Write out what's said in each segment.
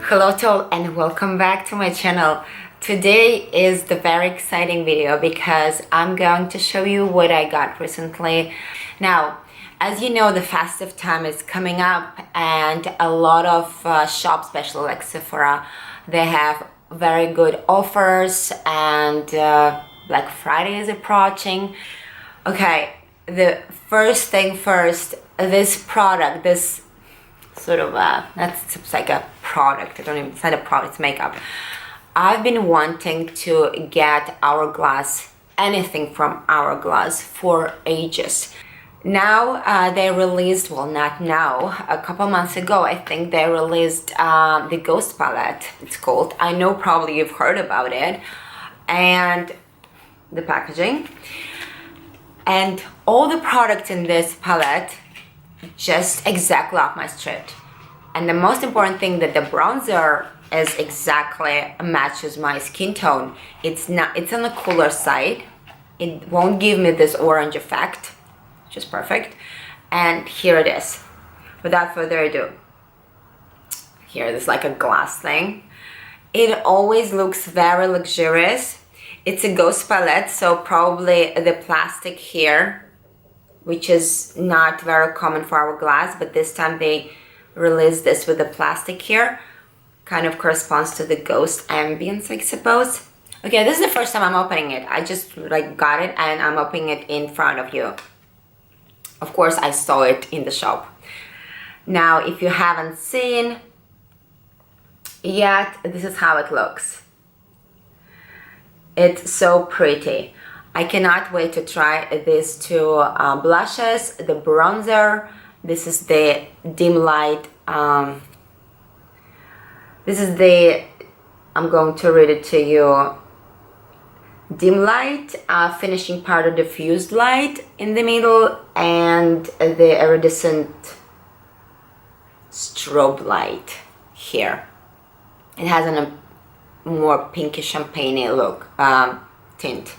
Hello to all and welcome back to my channel. Today is the very exciting video because I'm going to show you what I got recently. Now, as you know, the festive time is coming up and a lot of shops, especially like Sephora, they have very good offers and Black Friday is approaching. Okay, the first thing first, this product, this sort of that's like a product. I don't even, it's not a product, it's makeup. I've been wanting to get Hourglass, anything from Hourglass for ages. Now they released, well, not now, a couple months ago I think they released the Ghost palette, it's called. I know probably you've heard about it, and the packaging and all the products in this palette just exactly up my street. And the most important thing, that the bronzer is exactly matches my skin tone. It's on the cooler side. It won't give me this orange effect, which is perfect. And here it is. Without further ado, here there's like a glass thing. It always looks very luxurious. It's a Ghost palette, so probably the plastic here, which is not very common for Hourglass, but this time they released this with the plastic here. Kind of corresponds to the Ghost ambience, I suppose. Okay, this is the first time I'm opening it. I just like got it and I'm opening it in front of you. Of course, I saw it in the shop. Now, if you haven't seen yet, this is how it looks. It's so pretty. I cannot wait to try these two blushes, the bronzer. This is the dim light. This is the, I'm going to read it to you. Dim light, finishing powder diffused light in the middle, and the iridescent strobe light here. It has a more pinkish champagne look, tint.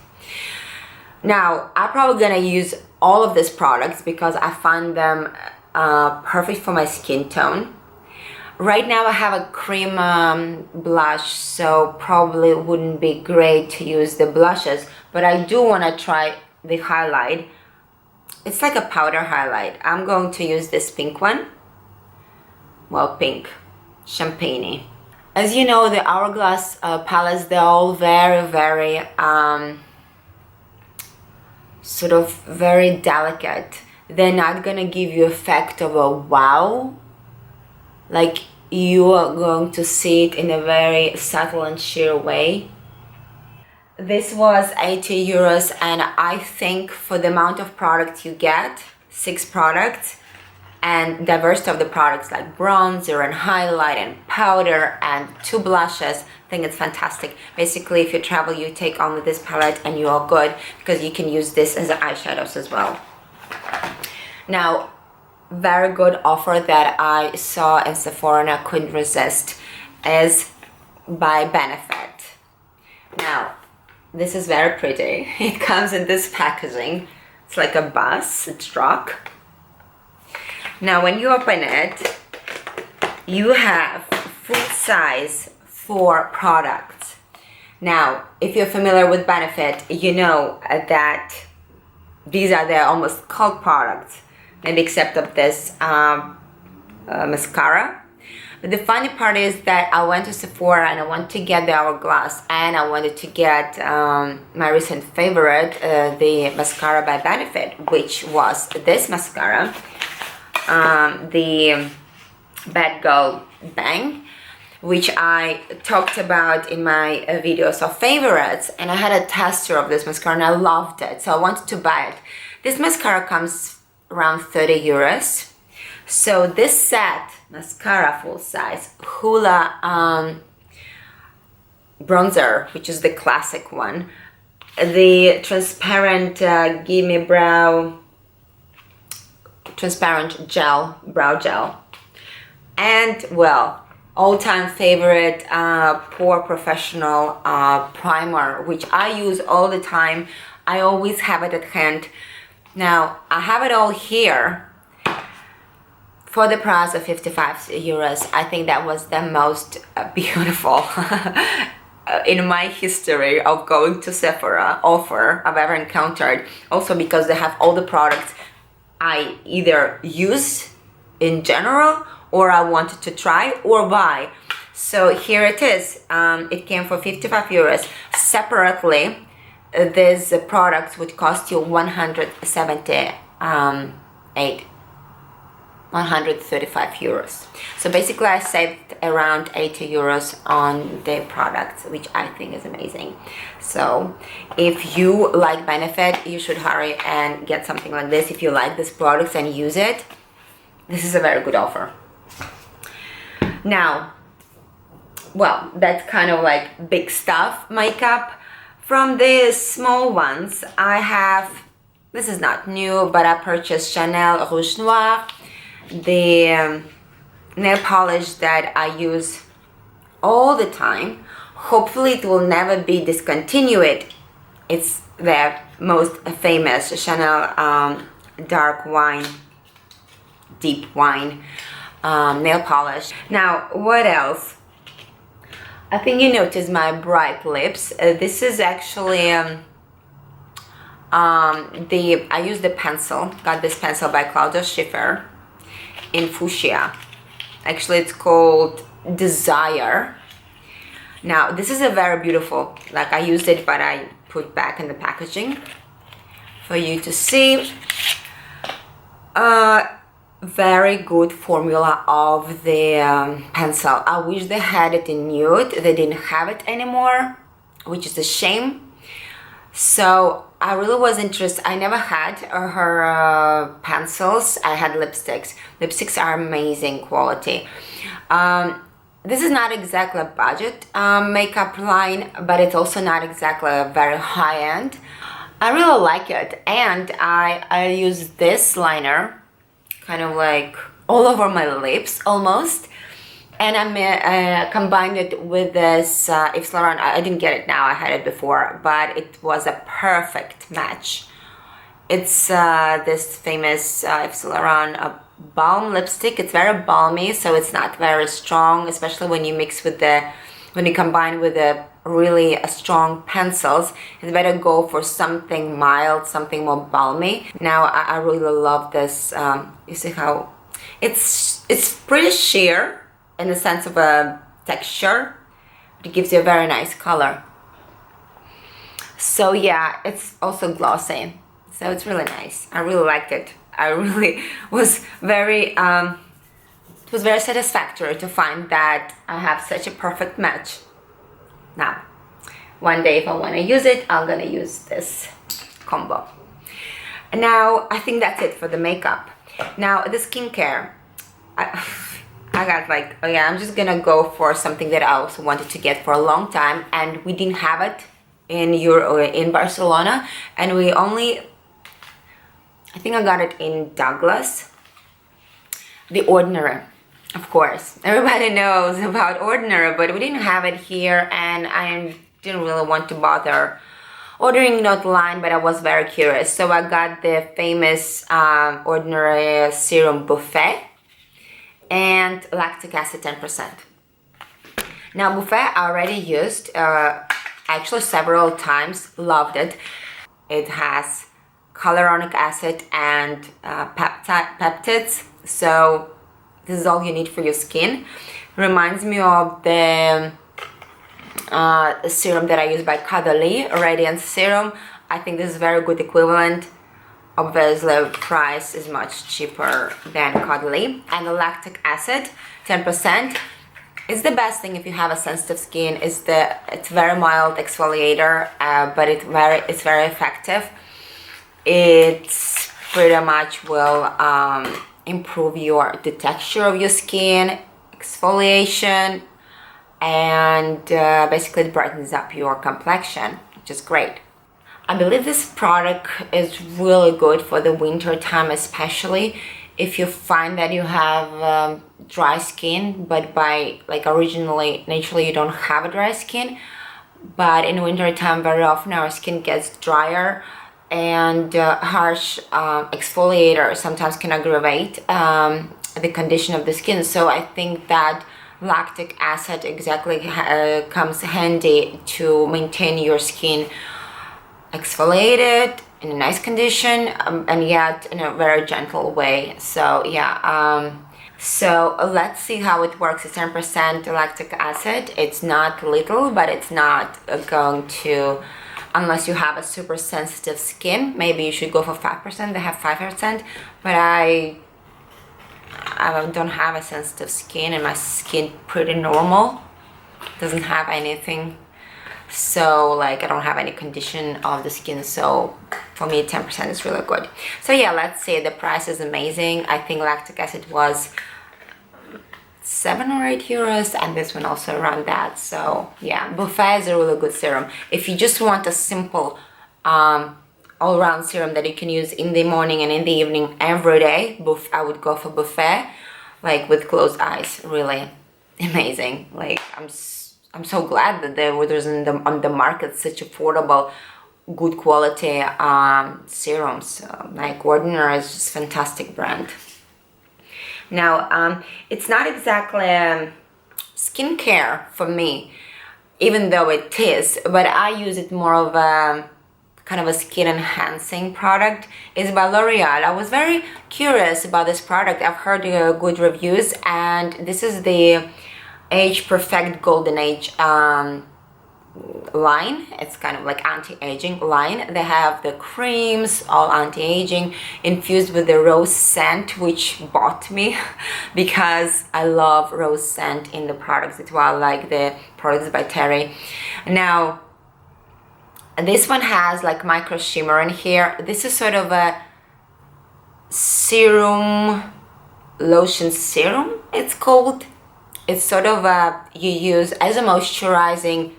Now, I'm probably gonna use all of these products because I find them perfect for my skin tone. Right now I have a cream blush, so probably wouldn't be great to use the blushes, but I do want to try the highlight. It's like a powder highlight. I'm going to use this pink one. Well, pink, champagne. As you know, the Hourglass palettes, they're all very sort of very delicate. They're not gonna give you effect of a wow, like you are going to see it in a very subtle and sheer way. This was 80 euros, and I think for the amount of products you get, 6 products, and diversity of the products like bronzer and highlight and powder and 2 blushes, I think it's fantastic. Basically, if you travel, you take only this palette and you are good, because you can use this as eyeshadows as well. Now, very good offer that I saw in Sephora and I couldn't resist is by Benefit. Now, this is very pretty. It comes in this packaging. It's like a bus, a truck. Now, when you open it, you have full size 4 products. Now, if you're familiar with Benefit, you know that these are their almost cult products, maybe except of this mascara. But the funny part is that I went to Sephora and I wanted to get the Hourglass, and I wanted to get my recent favorite, the mascara by Benefit, which was this mascara, the Bad Girl Bang, which I talked about in my videos of favorites, and I had a tester of this mascara and I loved it, so I wanted to buy it. This mascara comes around 30 euros. So this set, mascara full size, Hula bronzer, which is the classic one, the transparent Gimme Brow, transparent gel, brow gel, and, well, all-time favorite Pore Professional primer, which I use all the time. I always have it at hand. Now, I have it all here for the price of 55 euros, I think that was the most beautiful in my history of going to Sephora offer I've ever encountered. Also because they have all the products I either use in general or I wanted to try or buy. So here it is. It came for 55 euros. Separately, these products would cost you 135 euros. So basically I saved around 80 euros on the products, which I think is amazing. So if you like Benefit, you should hurry and get something like this. If you like this products and use it, this is a very good offer. Now, well, that's kind of like big stuff makeup. From the small ones, I have, this is not new, but I purchased Chanel Rouge Noir, the nail polish that I use all the time. Hopefully it will never be discontinued. It's their most famous Chanel dark wine, deep wine nail polish. Now, what else? I think you noticed my bright lips. This is actually I used the pencil. Got this pencil by Claudia Schiffer in fuchsia. Actually, it's called Desire. Now, this is a very beautiful. Like I used it, but I put back in the packaging for you to see. Very good formula of the pencil. I wish they had it in nude. They didn't have it anymore, which is a shame. So I really was interested. I never had her pencils. I had lipsticks. Lipsticks are amazing quality. This is not exactly a budget makeup line, but it's also not exactly a very high-end. I really like it, and I use this liner kind of like all over my lips almost, and I combined it with this Yves Saint Laurent. I didn't get it now, I had it before, but it was a perfect match. It's this famous Yves Saint Laurent balm lipstick. It's very balmy, so it's not very strong, especially when you mix with when you combine with the really strong pencils. It's better go for something mild, something more balmy. Now I really love this. You see how it's pretty sheer in the sense of a texture, but it gives you a very nice color. So yeah, it's also glossy, so it's really nice. I really liked it. I really was very it was very satisfactory to find that I have such a perfect match. Now, one day if I want to use it, I'm gonna use this combo. Now, I think that's it for the makeup. Now, the skincare, I got like, oh yeah, I'm just gonna go for something that I also wanted to get for a long time, and we didn't have it in Barcelona, and we only, I think I got it in Douglas. The Ordinary, of course. Everybody knows about Ordinary, but we didn't have it here, and I didn't really want to bother ordering not line, but I was very curious. So I got the famous Ordinary Serum Buffet and lactic acid 10%. Now, Buffet I already used actually several times, loved it. It has hyaluronic acid and peptides, so this is all you need for your skin. Reminds me of the serum that I use by Caudalie, Radiance Serum. I think this is very good equivalent. Obviously, the price is much cheaper than Caudalie. And the lactic acid, 10%, is the best thing if you have a sensitive skin. It's very mild exfoliator, but it's very effective. It's pretty much will improve the texture of your skin, exfoliation, and basically it brightens up your complexion, which is great. I believe this product is really good for the winter time, especially if you find that you have dry skin, but originally, naturally you don't have a dry skin, but in winter time very often our skin gets drier, and harsh exfoliator sometimes can aggravate the condition of the skin. So I think that lactic acid exactly comes handy to maintain your skin exfoliated in a nice condition, and yet in a very gentle way. So yeah, so let's see how it works. It's 10% lactic acid. It's not little, but it's not going to, unless you have a super sensitive skin, maybe you should go for 5%. They have 5%, but I don't have a sensitive skin, and my skin pretty normal, doesn't have anything. So like I don't have any condition of the skin, so for me 10% is really good. So yeah, let's see. The price is amazing. I think lactic acid was 7 or 8 euros, and this one also around that. So yeah, Buffet is a really good serum. If you just want a simple all-round serum that you can use in the morning and in the evening every day, I would go for Buffet, like with closed eyes. Really amazing. Like I'm so glad that there's on the market such affordable, good quality serums. Like Ordinary is just fantastic brand. Now, it's not exactly skincare for me, even though it is, but I use it more of a kind of a skin enhancing product. It's by L'Oreal. I was very curious about this product. I've heard good reviews, and this is the Age Perfect Golden Age line. It's kind of like anti-aging line. They have the creams, all anti-aging, infused with the rose scent, which bought me because I love rose scent in the products. It's why I like the products by Terry. Now, this one has like micro shimmer in here. This is sort of a serum, lotion serum, it's called. It's sort of you use as a moisturizing.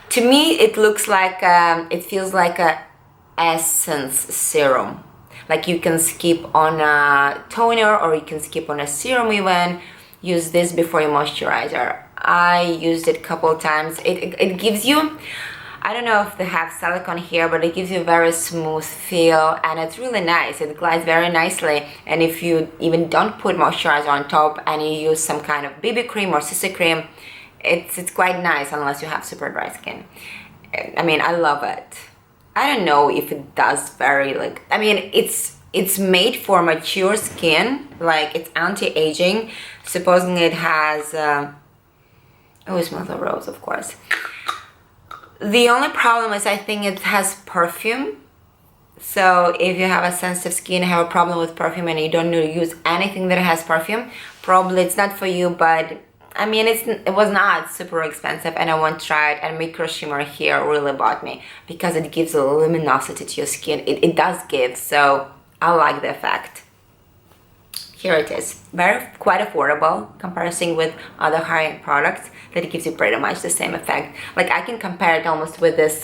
To me, it looks like, it feels like a essence serum. Like you can skip on a toner, or you can skip on a serum even. Use this before your moisturizer. I used it a couple of times. It gives you, I don't know if they have silicone here, but it gives you a very smooth feel, and it's really nice. It glides very nicely. And if you even don't put moisturizer on top and you use some kind of BB cream or CC cream, it's quite nice, unless you have super dry skin. I mean, I love it. I don't know if it does very like, I mean, it's made for mature skin, like it's anti-aging. Supposedly it has oh, it smells of rose, of course. The only problem is I think it has perfume. So if you have a sensitive skin, have a problem with perfume, and you don't use anything that has perfume, probably it's not for you. But I mean, it was not super expensive, and I want to try it. And micro shimmer here really bought me because it gives a luminosity to your skin. It does give, so I like the effect. Here it is, quite affordable comparison with other high-end products, that it gives you pretty much the same effect. Like I can compare it almost with this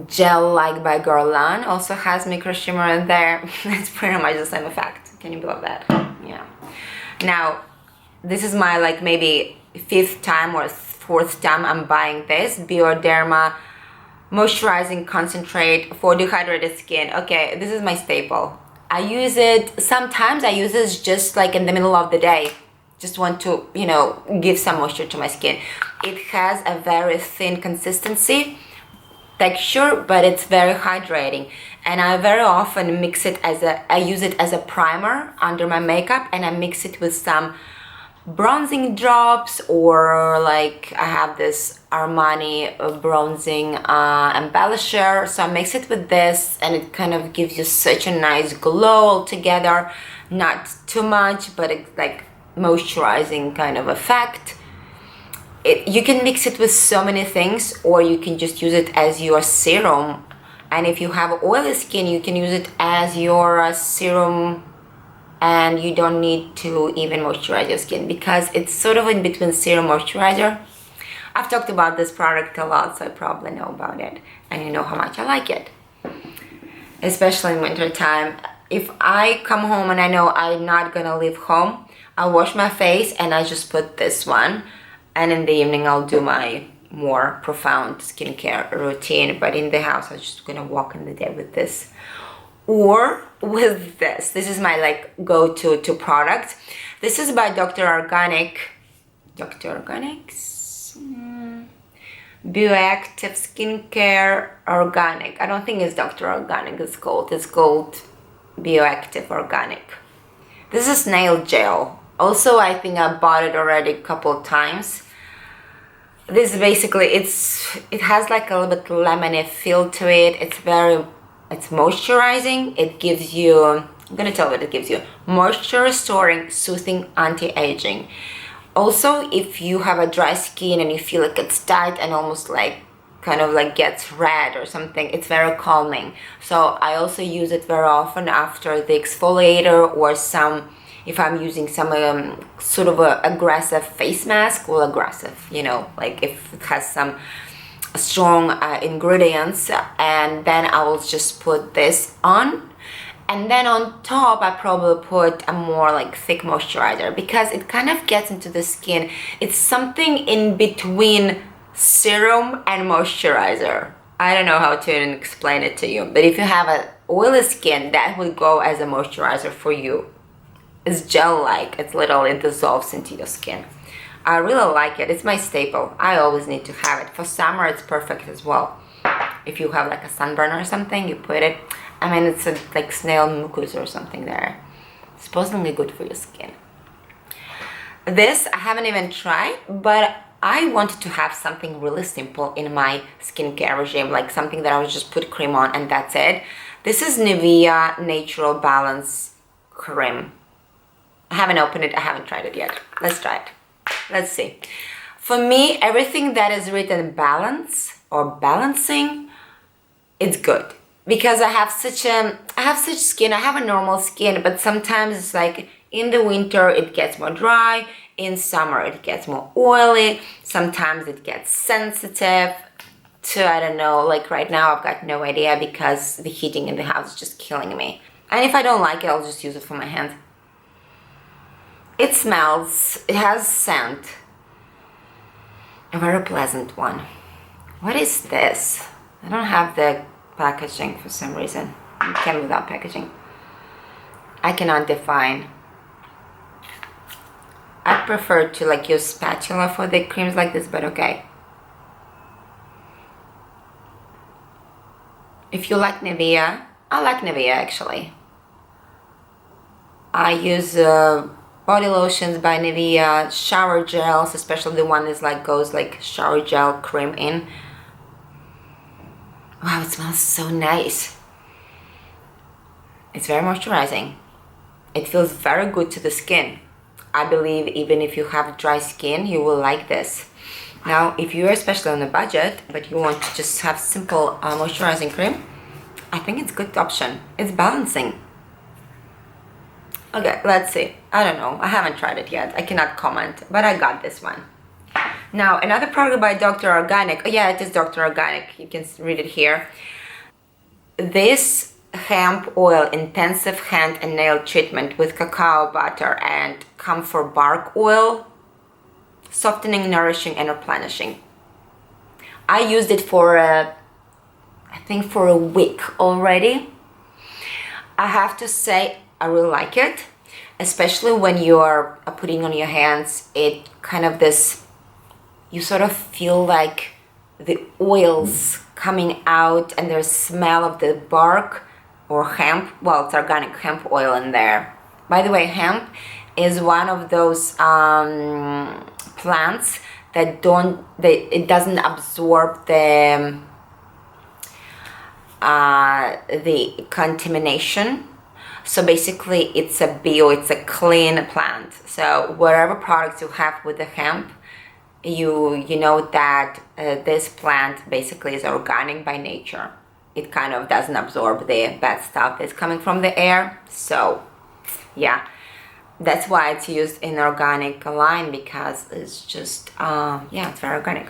gel like by Guerlain, also has micro shimmer in there. It's pretty much the same effect. Can you believe that? Yeah. Now, this is my like maybe 5th time or 4th time I'm buying this Bioderma moisturizing concentrate for dehydrated skin. Okay, this is my staple. I use it, sometimes I use this just like in the middle of the day. Just want to, you know, give some moisture to my skin. It has a very thin consistency, texture, but it's very hydrating. And I very often mix it I use it as a primer under my makeup, and I mix it with some bronzing drops, or like I have this Armani bronzing embellisher, so I mix it with this, and it kind of gives you such a nice glow altogether. Not too much, but it's like moisturizing kind of effect. You can mix it with so many things, or you can just use it as your serum. And if you have oily skin, you can use it as your serum, and you don't need to even moisturize your skin, because it's sort of in between serum moisturizer. I've talked about this product a lot, so I probably know about it, and you know how much I like it, especially in winter time. If I come home and I know I'm not gonna leave home, I'll wash my face and I just put this one, and in the evening I'll do my more profound skincare routine. But in the house I'm just gonna walk in the day with this or with this. This is my like go-to product. This is by Dr. Organics. Bioactive Skincare Organic. I don't think it's Dr. Organic it's called Bioactive Organic. This is nail gel. Also, I think I bought it already a couple of times. This basically, it has like a little bit lemony feel to it. It's moisturizing. It gives you, I'm gonna tell you what it gives you. Moisture restoring, soothing, anti-aging. Also, if you have a dry skin and you feel like it's tight and almost like kind of like gets red or something, it's very calming. So I also use it very often after the exfoliator, or if I'm using some sort of a aggressive face mask. Well, aggressive, you know, like if it has some strong ingredients, and then I will just put this on. And then on top, I probably put a more like thick moisturizer, because it kind of gets into the skin. It's something in between serum and moisturizer. I don't know how to even explain it to you, but if you have an oily skin, that would go as a moisturizer for you. It's gel-like, it literally dissolves into your skin. I really like it. It's my staple. I always need to have it. For summer, it's perfect as well. If you have like a sunburn or something, you put it. I mean, it's like snail mucus or something there. Supposedly good for your skin. This I haven't even tried, but I wanted to have something really simple in my skincare regime, like something that I would just put cream on and that's it. This is Nivea Natural Balance Creme. I haven't opened it, I haven't tried it yet. Let's try it. Let's see. For me, everything that is written balance or balancing, it's good. Because I have such skin, I have a normal skin, but sometimes it's like in the winter it gets more dry, in summer it gets more oily, sometimes it gets sensitive to, I don't know, like right now I've got no idea because the heating in the house is just killing me. And if I don't like it, I'll just use it for my hand. It smells, it has scent, a very pleasant one. What is this? I don't have the packaging for some reason. It came without packaging. I cannot define. I prefer to like use spatula for the creams like this, but okay. If you like Nivea, I like Nivea actually. I use body lotions by Nivea, shower gels, especially the one that like goes like shower gel cream in. Wow, it smells so nice. It's very moisturizing. It feels very good to the skin. I believe even if you have dry skin, you will like this. Now, if you're especially on a budget, but you want to just have simple moisturizing cream, I think it's a good option. It's balancing. Okay, let's see. I don't know. I haven't tried it yet. I cannot comment, but I got this one. Now, another product by Dr. Organic. Oh yeah, it is Dr. Organic. You can read it here. This hemp oil intensive hand and nail treatment with cacao butter and camphor bark oil, softening, nourishing, and replenishing. I used it for I think for a week already. I have to say I really like it, especially when you're putting on your hands. It kind of this, you sort of feel like the oils coming out and there's smell of the bark or hemp. Well, it's organic hemp oil in there. By the way, hemp is one of those plants that it doesn't absorb the contamination. So basically it's a clean plant. So whatever products you have with the hemp, you know that this plant basically is organic by nature. It kind of doesn't absorb the bad stuff that's coming from the air. So yeah, that's why it's used in organic line, because it's just yeah, it's very organic.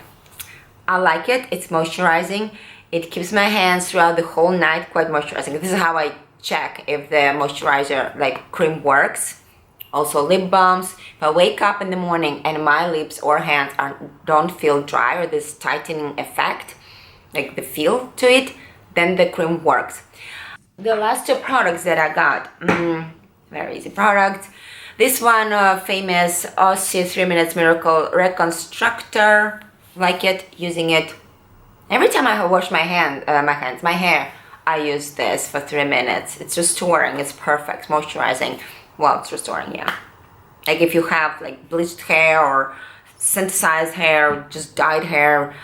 I like it. It's moisturizing. It keeps my hands throughout the whole night quite moisturizing. This is how I check if the moisturizer like cream works. Also lip balms. If I wake up in the morning and my lips or hands don't feel dry, or this tightening effect, like the feel to it, then the cream works. the last two products that I got, very easy product. This one, famous Aussie 3 Minutes Miracle Reconstructor. Like it, using it every time I wash my hair. I use this for 3 minutes. It's restoring. It's perfect. Moisturizing. Well, it's restoring, yeah. Like if you have like bleached hair or synthesized hair, just dyed hair,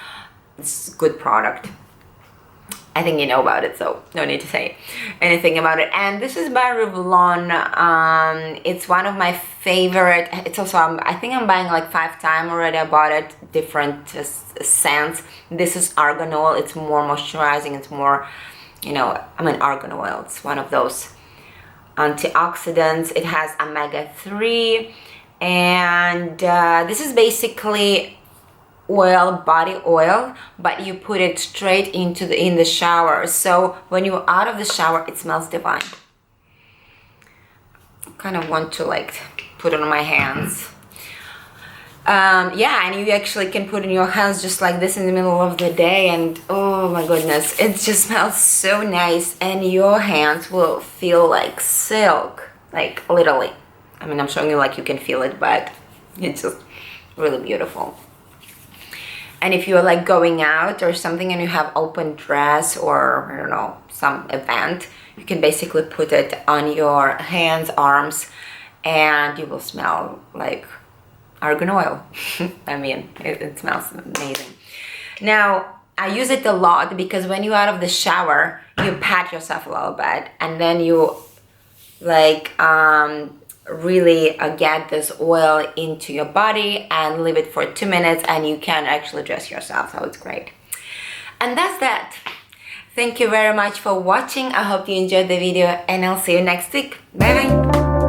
it's a good product. I think you know about it, so no need to say anything about it. And this is by Revlon. It's one of my favorite. It's also, I think I'm buying like 5 times already. I bought it, different scents. This is Argan Oil. It's more moisturizing. It's more, you know, Argan Oil. It's one of those antioxidants. It has omega-3, and this is basically body oil, but you put it straight in the shower. So when you're out of the shower, it smells divine. Kind of want to like put it on my hands. Yeah, and you actually can put it in your hands just like this in the middle of the day, and oh my goodness, it just smells so nice, and your hands will feel like silk, like literally. I mean, I'm showing you like you can feel it, but it's just really beautiful. And if you're like going out or something and you have open dress or, I don't know, some event, you can basically put it on your hands, arms, and you will smell like argan oil. I mean, it smells amazing. Now, I use it a lot because when you're out of the shower, you pat yourself a little bit, and then you like really get this oil into your body and leave it for 2 minutes, and you can actually dress yourself, so it's great. And that's that. Thank you very much for watching. I hope you enjoyed the video, and I'll see you next week. Bye bye.